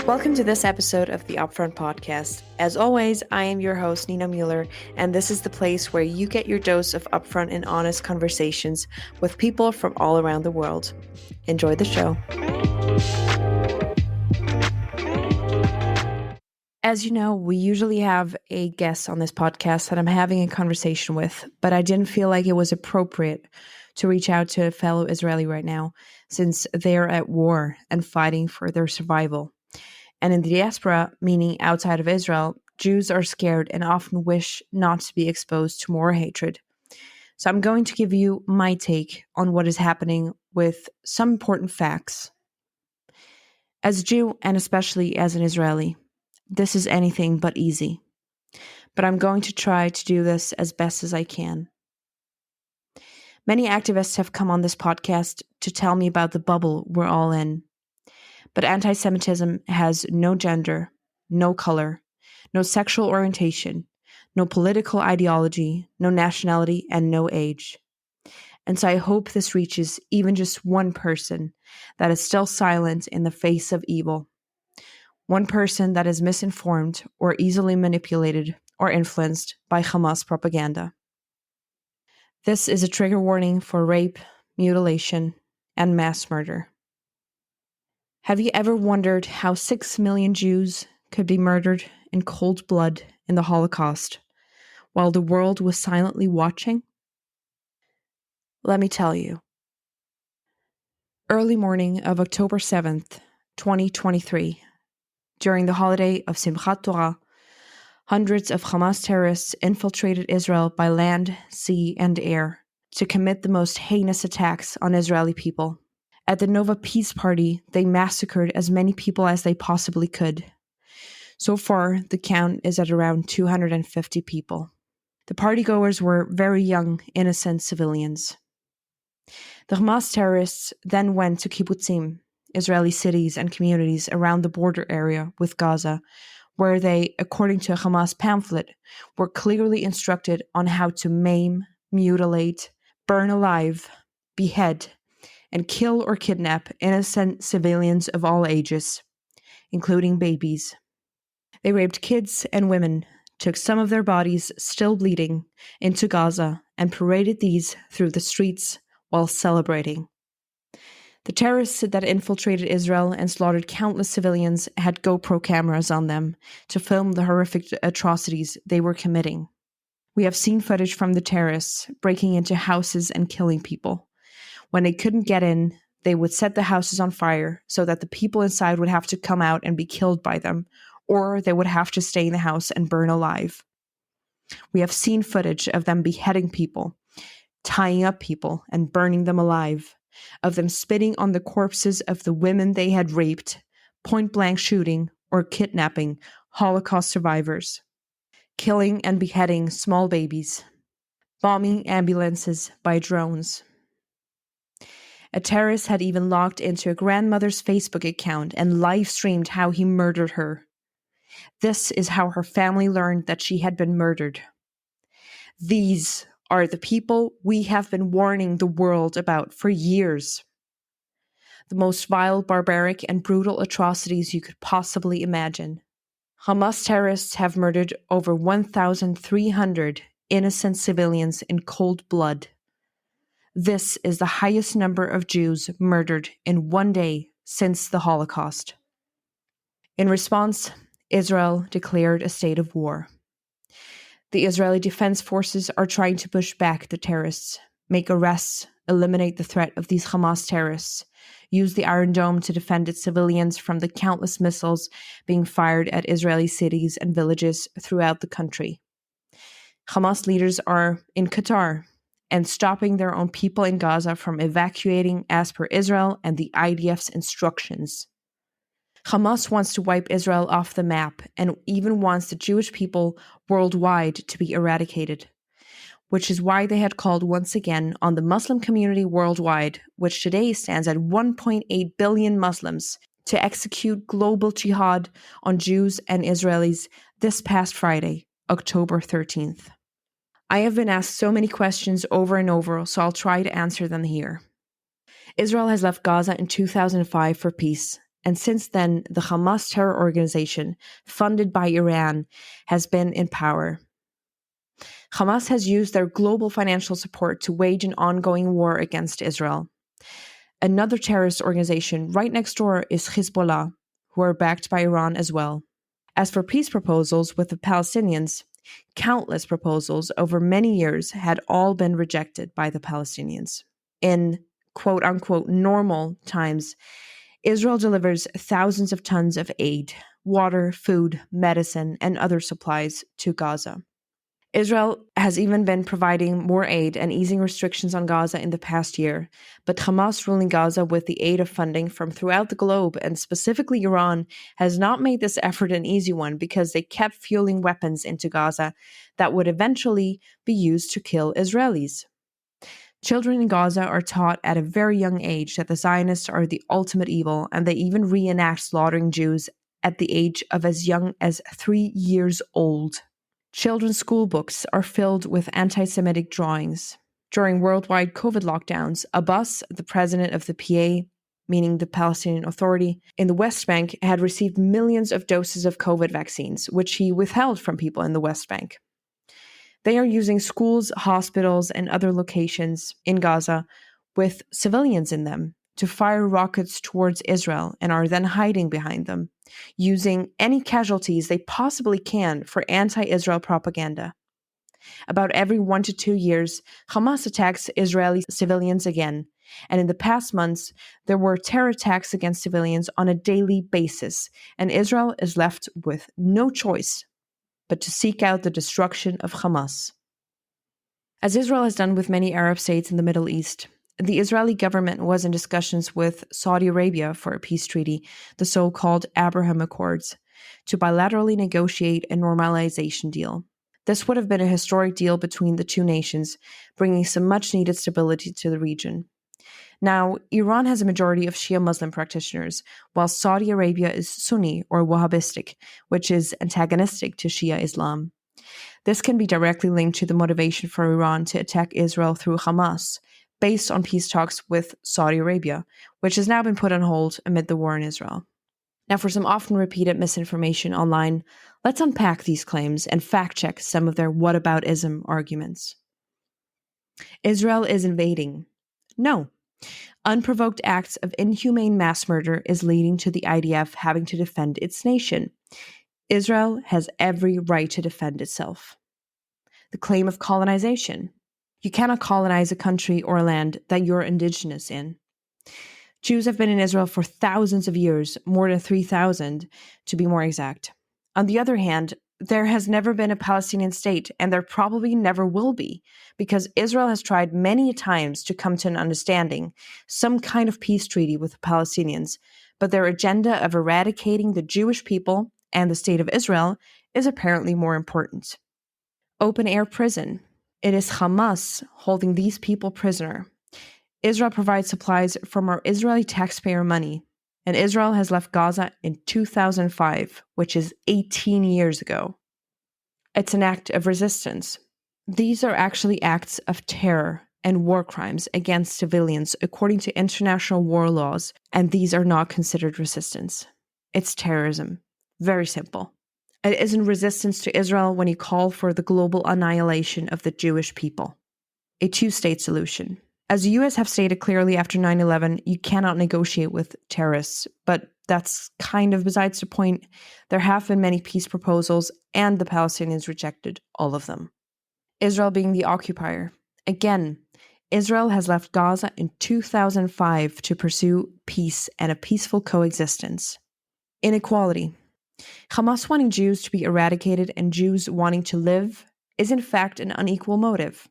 Welcome to this episode of the Upfront Podcast. As always, I am your host, Nina Mueller, and this is the place where you get your dose of upfront and honest conversations with people from all around the world. Enjoy the show. As you know, we usually have a guest on this podcast that I'm having a conversation with, but I didn't feel like it was appropriate to reach out to a fellow Israeli right now, since they're at war and fighting for their survival. And in the diaspora, meaning outside of Israel, Jews are scared and often wish not to be exposed to more hatred. So I'm going to give you my take on what is happening with some important facts. As a Jew, and especially as an Israeli, this is anything but easy. But I'm going to try to do this as best as I can. Many activists have come on this podcast to tell me about the bubble we're all in. But anti-Semitism has no gender, no color, no sexual orientation, no political ideology, no nationality, and no age. And so I hope this reaches even just one person that is still silent in the face of evil. One person that is misinformed or easily manipulated or influenced by Hamas propaganda. This is a trigger warning for rape, mutilation, and mass murder. Have you ever wondered how 6 million Jews could be murdered in cold blood in the Holocaust while the world was silently watching? Let me tell you. Early morning of October 7th, 2023, during the holiday of Simchat Torah, hundreds of Hamas terrorists infiltrated Israel by land, sea, and air to commit the most heinous attacks on Israeli people. At the Nova Peace Party, they massacred as many people as they possibly could. So far, the count is at around 250 people. The partygoers were very young, innocent civilians. The Hamas terrorists then went to kibbutzim, Israeli cities and communities around the border area with Gaza, where they, according to a Hamas pamphlet, were clearly instructed on how to maim, mutilate, burn alive, behead, and kill or kidnap innocent civilians of all ages, including babies. They raped kids and women, took some of their bodies still bleeding into Gaza, and paraded these through the streets while celebrating. The terrorists that infiltrated Israel and slaughtered countless civilians had GoPro cameras on them to film the horrific atrocities they were committing. We have seen footage from the terrorists breaking into houses and killing people. When they couldn't get in, they would set the houses on fire so that the people inside would have to come out and be killed by them, or they would have to stay in the house and burn alive. We have seen footage of them beheading people, tying up people and burning them alive, of them spitting on the corpses of the women they had raped, point-blank shooting or kidnapping Holocaust survivors, killing and beheading small babies, bombing ambulances by drones. A terrorist had even logged into a grandmother's Facebook account and live-streamed how he murdered her. This is how her family learned that she had been murdered. These are the people we have been warning the world about for years. The most vile, barbaric, and brutal atrocities you could possibly imagine. Hamas terrorists have murdered over 1,300 innocent civilians in cold blood. This is the highest number of Jews murdered in one day since the Holocaust. In response, Israel declared a state of war. The Israeli Defense Forces are trying to push back the terrorists, make arrests, eliminate the threat of these Hamas terrorists, use the Iron Dome to defend its civilians from the countless missiles being fired at Israeli cities and villages throughout the country. Hamas leaders are in Qatar and stopping their own people in Gaza from evacuating as per Israel and the IDF's instructions. Hamas wants to wipe Israel off the map and even wants the Jewish people worldwide to be eradicated, which is why they had called once again on the Muslim community worldwide, which today stands at 1.8 billion Muslims, to execute global jihad on Jews and Israelis this past Friday, October 13th. I have been asked so many questions over and over, so I'll try to answer them here. Israel has left Gaza in 2005 for peace, and since then, the Hamas terror organization, funded by Iran, has been in power. Hamas has used their global financial support to wage an ongoing war against Israel. Another terrorist organization right next door is Hezbollah, who are backed by Iran as well. As for peace proposals with the Palestinians, countless proposals over many years had all been rejected by the Palestinians. In quote-unquote normal times, Israel delivers thousands of tons of aid, water, food, medicine, and other supplies to Gaza. Israel has even been providing more aid and easing restrictions on Gaza in the past year, but Hamas ruling Gaza with the aid of funding from throughout the globe, and specifically Iran, has not made this effort an easy one because they kept fueling weapons into Gaza that would eventually be used to kill Israelis. Children in Gaza are taught at a very young age that the Zionists are the ultimate evil, and they even reenact slaughtering Jews at the age of as young as 3 years old. Children's school books are filled with anti-Semitic drawings. During worldwide COVID lockdowns, Abbas, the president of the PA, meaning the Palestinian Authority, in the West Bank had received millions of doses of COVID vaccines, which he withheld from people in the West Bank. They are using schools, hospitals, and other locations in Gaza with civilians in them to fire rockets towards Israel and are then hiding behind them, using any casualties they possibly can for anti-Israel propaganda. About every 1 to 2 years, Hamas attacks Israeli civilians again, and in the past months, there were terror attacks against civilians on a daily basis, and Israel is left with no choice but to seek out the destruction of Hamas. As Israel has done with many Arab states in the Middle East, the Israeli government was in discussions with Saudi Arabia for a peace treaty, the so-called Abraham Accords, to bilaterally negotiate a normalization deal. This would have been a historic deal between the two nations, bringing some much-needed stability to the region. Now, Iran has a majority of Shia Muslim practitioners, while Saudi Arabia is Sunni or Wahhabistic, which is antagonistic to Shia Islam. This can be directly linked to the motivation for Iran to attack Israel through Hamas, based on peace talks with Saudi Arabia, which has now been put on hold amid the war in Israel. Now, for some often repeated misinformation online, let's unpack these claims and fact-check some of their whataboutism arguments. Israel is invading. No. Unprovoked acts of inhumane mass murder is leading to the IDF having to defend its nation. Israel has every right to defend itself. The claim of colonization. You cannot colonize a country or a land that you're indigenous in. Jews have been in Israel for thousands of years, more than 3,000 to be more exact. On the other hand, there has never been a Palestinian state, and there probably never will be, because Israel has tried many times to come to an understanding, some kind of peace treaty with the Palestinians, but their agenda of eradicating the Jewish people and the state of Israel is apparently more important. Open-air prison. It is Hamas holding these people prisoner. Israel provides supplies from our Israeli taxpayer money, and Israel has left Gaza in 2005, which is 18 years ago. It's an act of resistance. These are actually acts of terror and war crimes against civilians according to international war laws, and these are not considered resistance. It's terrorism. Very simple. It isn't resistance to Israel when you call for the global annihilation of the Jewish people. A two-state solution. As the US have stated clearly after 9/11, you cannot negotiate with terrorists, but that's kind of besides the point. There have been many peace proposals, and the Palestinians rejected all of them. Israel being the occupier. Again, Israel has left Gaza in 2005 to pursue peace and a peaceful coexistence. Inequality. Hamas wanting Jews to be eradicated and Jews wanting to live is in fact an unequal motive.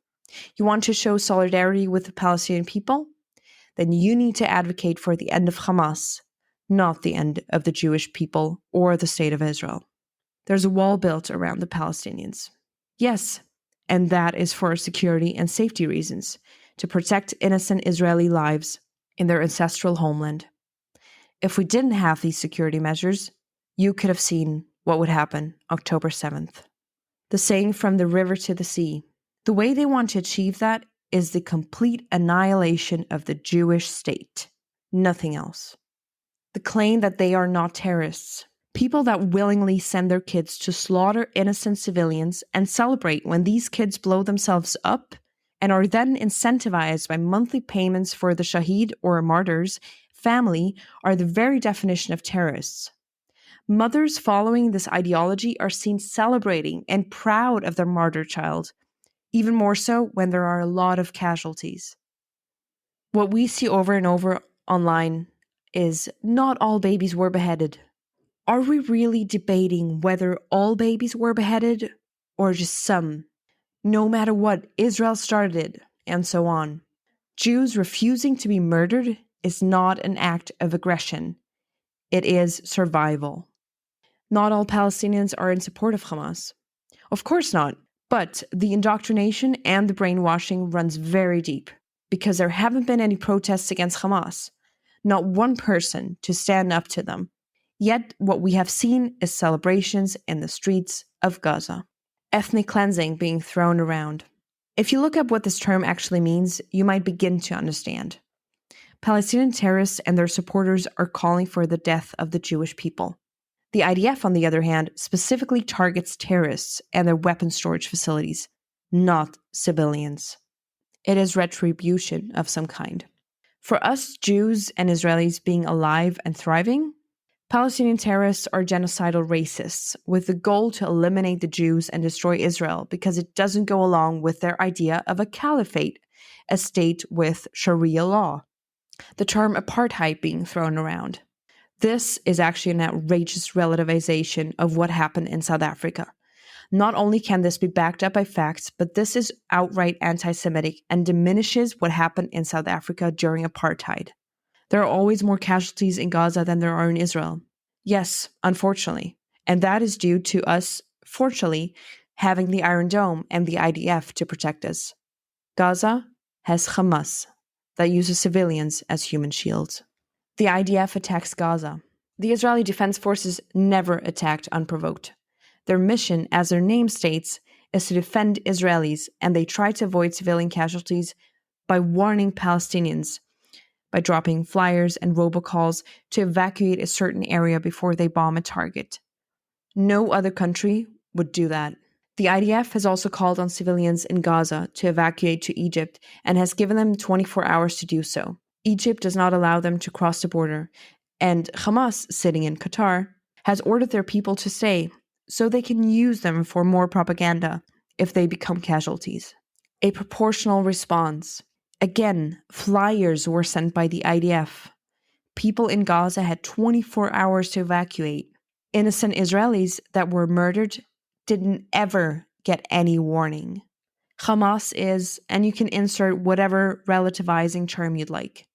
You want to show solidarity with the Palestinian people? Then you need to advocate for the end of Hamas, not the end of the Jewish people or the state of Israel. There's a wall built around the Palestinians. Yes, and that is for security and safety reasons, to protect innocent Israeli lives in their ancestral homeland. If we didn't have these security measures, you could have seen what would happen October 7th. The saying from the river to the sea. The way they want to achieve that is the complete annihilation of the Jewish state. Nothing else. the claim that they are not terrorists. People that willingly send their kids to slaughter innocent civilians and celebrate when these kids blow themselves up and are then incentivized by monthly payments for the shaheed or martyr's family are the very definition of terrorists. Mothers following this ideology are seen celebrating and proud of their martyr child, even more so when there are a lot of casualties. What we see over and over online is not all babies were beheaded. Are we really debating whether all babies were beheaded or just some? No matter what, Israel started it, and so on. Jews refusing to be murdered is not an act of aggression. It is survival. Not all Palestinians are in support of Hamas. Of course not. But the indoctrination and the brainwashing runs very deep because there haven't been any protests against Hamas. Not one person to stand up to them. Yet, what we have seen is celebrations in the streets of Gaza. Ethnic cleansing being thrown around. If you look up what this term actually means, you might begin to understand. Palestinian terrorists and their supporters are calling for the death of the Jewish people. The IDF, on the other hand, specifically targets terrorists and their weapon storage facilities, not civilians. It is retribution of some kind. For us Jews and Israelis being alive and thriving, Palestinian terrorists are genocidal racists with the goal to eliminate the Jews and destroy Israel because it doesn't go along with their idea of a caliphate, a state with Sharia law. The term apartheid being thrown around. This is actually an outrageous relativization of what happened in South Africa. Not only can this be backed up by facts, but this is outright anti-Semitic and diminishes what happened in South Africa during apartheid. There are always more casualties in Gaza than there are in Israel. Yes, unfortunately. And that is due to us, fortunately, having the Iron Dome and the IDF to protect us. Gaza has Hamas that uses civilians as human shields. The IDF attacks Gaza. The Israeli Defense Forces never attacked unprovoked. Their mission, as their name states, is to defend Israelis, and they try to avoid civilian casualties by warning Palestinians, by dropping flyers and robocalls to evacuate a certain area before they bomb a target. No other country would do that. The IDF has also called on civilians in Gaza to evacuate to Egypt and has given them 24 hours to do so. Egypt does not allow them to cross the border, and Hamas, sitting in Qatar, has ordered their people to stay so they can use them for more propaganda if they become casualties. A proportional response. Again, flyers were sent by the IDF. People in Gaza had 24 hours to evacuate. Innocent Israelis that were murdered didn't ever get any warning. Hamas is, and you can insert whatever relativizing term you'd like.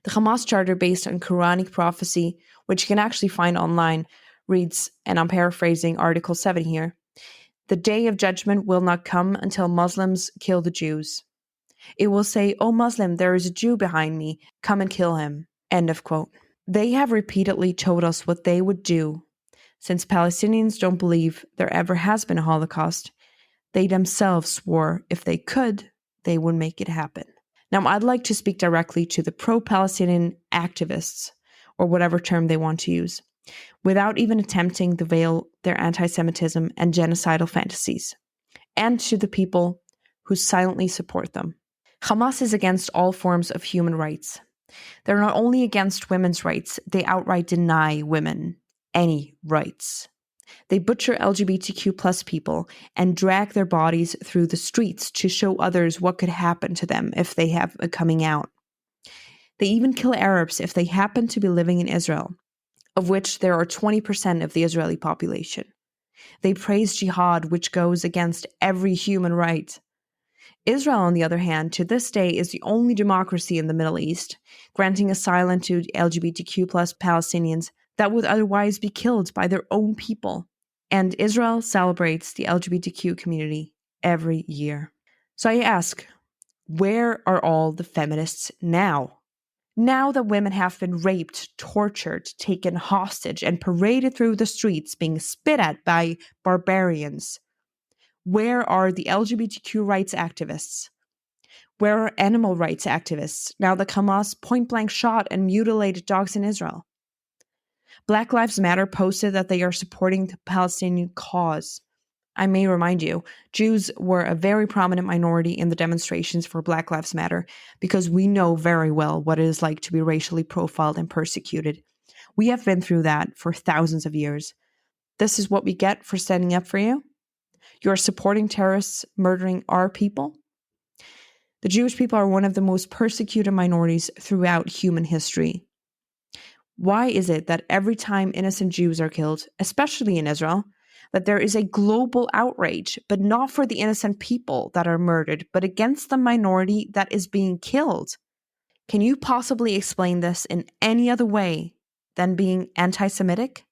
The Hamas charter, based on Quranic prophecy, which you can actually find online, reads, and I'm paraphrasing Article 7 here, "The day of judgment will not come until Muslims kill the Jews. It will say, 'O Muslim, there is a Jew behind me, come and kill him.'" End of quote. They have repeatedly told us what they would do. Since Palestinians don't believe there ever has been a Holocaust, they themselves swore if they could, they would make it happen. Now, I'd like to speak directly to the pro-Palestinian activists, or whatever term they want to use, without even attempting to veil their anti-Semitism and genocidal fantasies, and to the people who silently support them. Hamas is against all forms of human rights. They're not only against women's rights, they outright deny women any rights. They butcher LGBTQ plus people and drag their bodies through the streets to show others what could happen to them if they have a coming out. They even kill Arabs if they happen to be living in Israel, of which there are 20% of the Israeli population. They praise jihad, which goes against every human right. Israel, on the other hand, to this day is the only democracy in the Middle East, granting asylum to LGBTQ plus Palestinians that would otherwise be killed by their own people. And Israel celebrates the LGBTQ community every year. So I ask, where are all the feminists now? Now that women have been raped, tortured, taken hostage, and paraded through the streets being spit at by barbarians, where are the LGBTQ rights activists? Where are animal rights activists now that Hamas point-blank shot and mutilated dogs in Israel? Black Lives Matter posted that they are supporting the Palestinian cause. I may remind you, Jews were a very prominent minority in the demonstrations for Black Lives Matter because we know very well what it is like to be racially profiled and persecuted. We have been through that for thousands of years. This is what we get for standing up for you? You're supporting terrorists murdering our people? The Jewish people are one of the most persecuted minorities throughout human history. Why is it that every time innocent Jews are killed, especially in Israel, that there is a global outrage, but not for the innocent people that are murdered, but against the minority that is being killed? Can you possibly explain this in any other way than being anti-Semitic?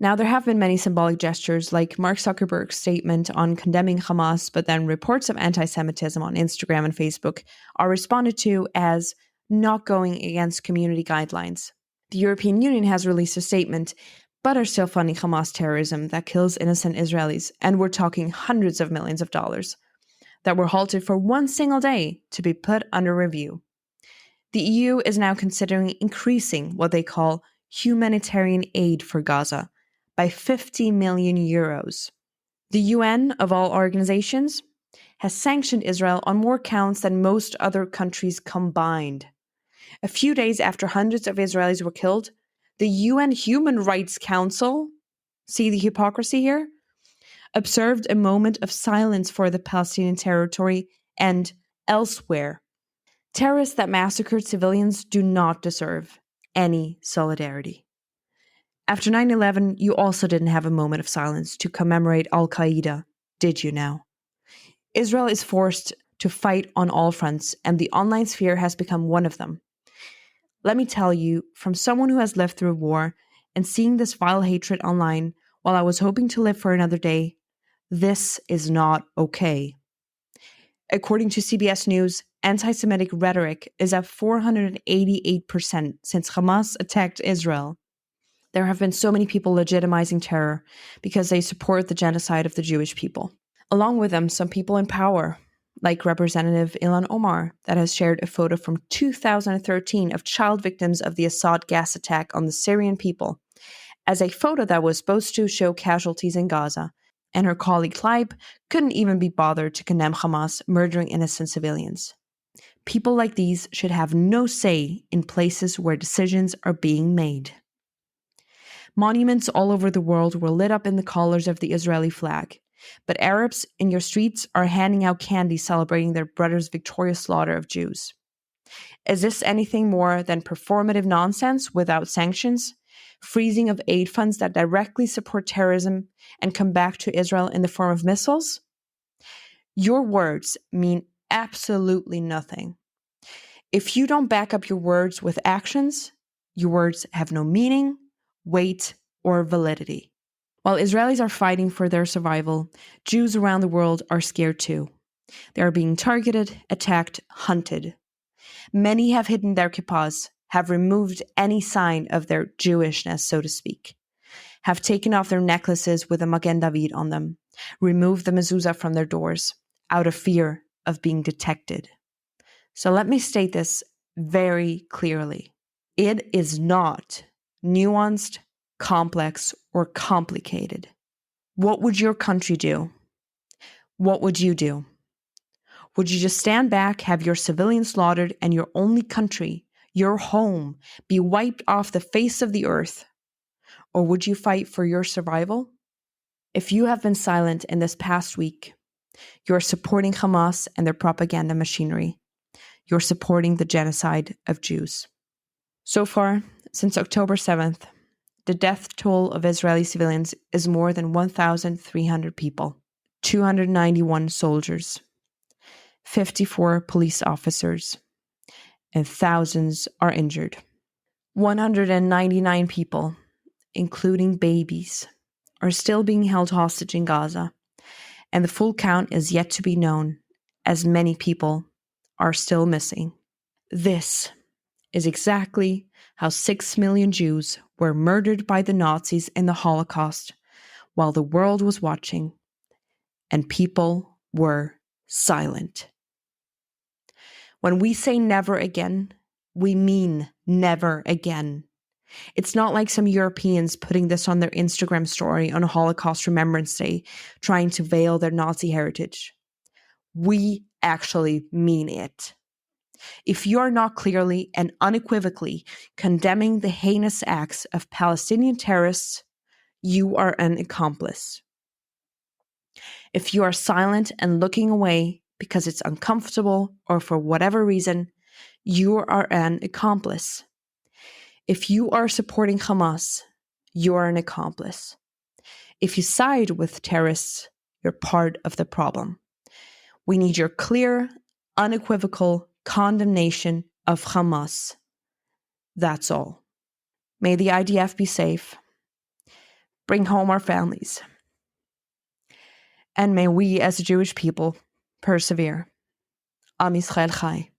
Now, there have been many symbolic gestures, like Mark Zuckerberg's statement on condemning Hamas, but then reports of anti-Semitism on Instagram and Facebook are responded to as not going against community guidelines. The European Union has released a statement, but are still funding Hamas terrorism that kills innocent Israelis, and we're talking hundreds of millions of dollars, that were halted for one single day to be put under review. The EU is now considering increasing what they call humanitarian aid for Gaza by 50 million euros. The UN, of all organizations, has sanctioned Israel on more counts than most other countries combined. A few days after hundreds of Israelis were killed, the UN Human Rights Council, see the hypocrisy here, observed a moment of silence for the Palestinian territory and elsewhere. Terrorists that massacred civilians do not deserve any solidarity. After 9/11, you also didn't have a moment of silence to commemorate Al-Qaeda, did you now? Israel is forced to fight on all fronts, and the online sphere has become one of them. Let me tell you, from someone who has lived through war and seeing this vile hatred online while I was hoping to live for another day, this is not okay. According to CBS News, anti-Semitic rhetoric is at 488% since Hamas attacked Israel. There have been so many people legitimizing terror because they support the genocide of the Jewish people. Along with them, some people in power, like Representative Ilhan Omar, that has shared a photo from 2013 of child victims of the Assad gas attack on the Syrian people, as a photo that was supposed to show casualties in Gaza. And her colleague Tlaib couldn't even be bothered to condemn Hamas murdering innocent civilians. People like these should have no say in places where decisions are being made. Monuments all over the world were lit up in the colors of the Israeli flag, but Arabs in your streets are handing out candy celebrating their brother's victorious slaughter of Jews. Is this anything more than performative nonsense without sanctions, freezing of aid funds that directly support terrorism and come back to Israel in the form of missiles? Your words mean absolutely nothing. If you don't back up your words with actions, your words have no meaning, weight, or validity. While Israelis are fighting for their survival, Jews around the world are scared too. They are being targeted, attacked, hunted. Many have hidden their kippahs, have removed any sign of their Jewishness, so to speak, have taken off their necklaces with a Magen David on them, removed the mezuzah from their doors, out of fear of being detected. So let me state this very clearly. It is not nuanced, complex, or complicated. What would your country do? What would you do? Would you just stand back, have your civilians slaughtered, and your only country, your home, be wiped off the face of the earth? Or would you fight for your survival? If you have been silent in this past week, you are supporting Hamas and their propaganda machinery. You're supporting the genocide of Jews. So far, since October 7th, the death toll of Israeli civilians is more than 1,300 people, 291 soldiers, 54 police officers, and thousands are injured. 199 people, including babies, are still being held hostage in Gaza, and the full count is yet to be known, as many people are still missing. This is exactly how 6 million Jews were murdered by the Nazis in the Holocaust while the world was watching and people were silent. When we say never again, we mean never again. It's not like some Europeans putting this on their Instagram story on a Holocaust Remembrance Day, trying to veil their Nazi heritage. We actually mean it. If you are not clearly and unequivocally condemning the heinous acts of Palestinian terrorists, you are an accomplice. If you are silent and looking away because it's uncomfortable or for whatever reason, you are an accomplice. If you are supporting Hamas, you are an accomplice. If you side with terrorists, you're part of the problem. We need your clear, unequivocal condemnation of Hamas. That's all. May the IDF be safe. Bring home our families. And may we as a Jewish people persevere. Am Yisrael Chai.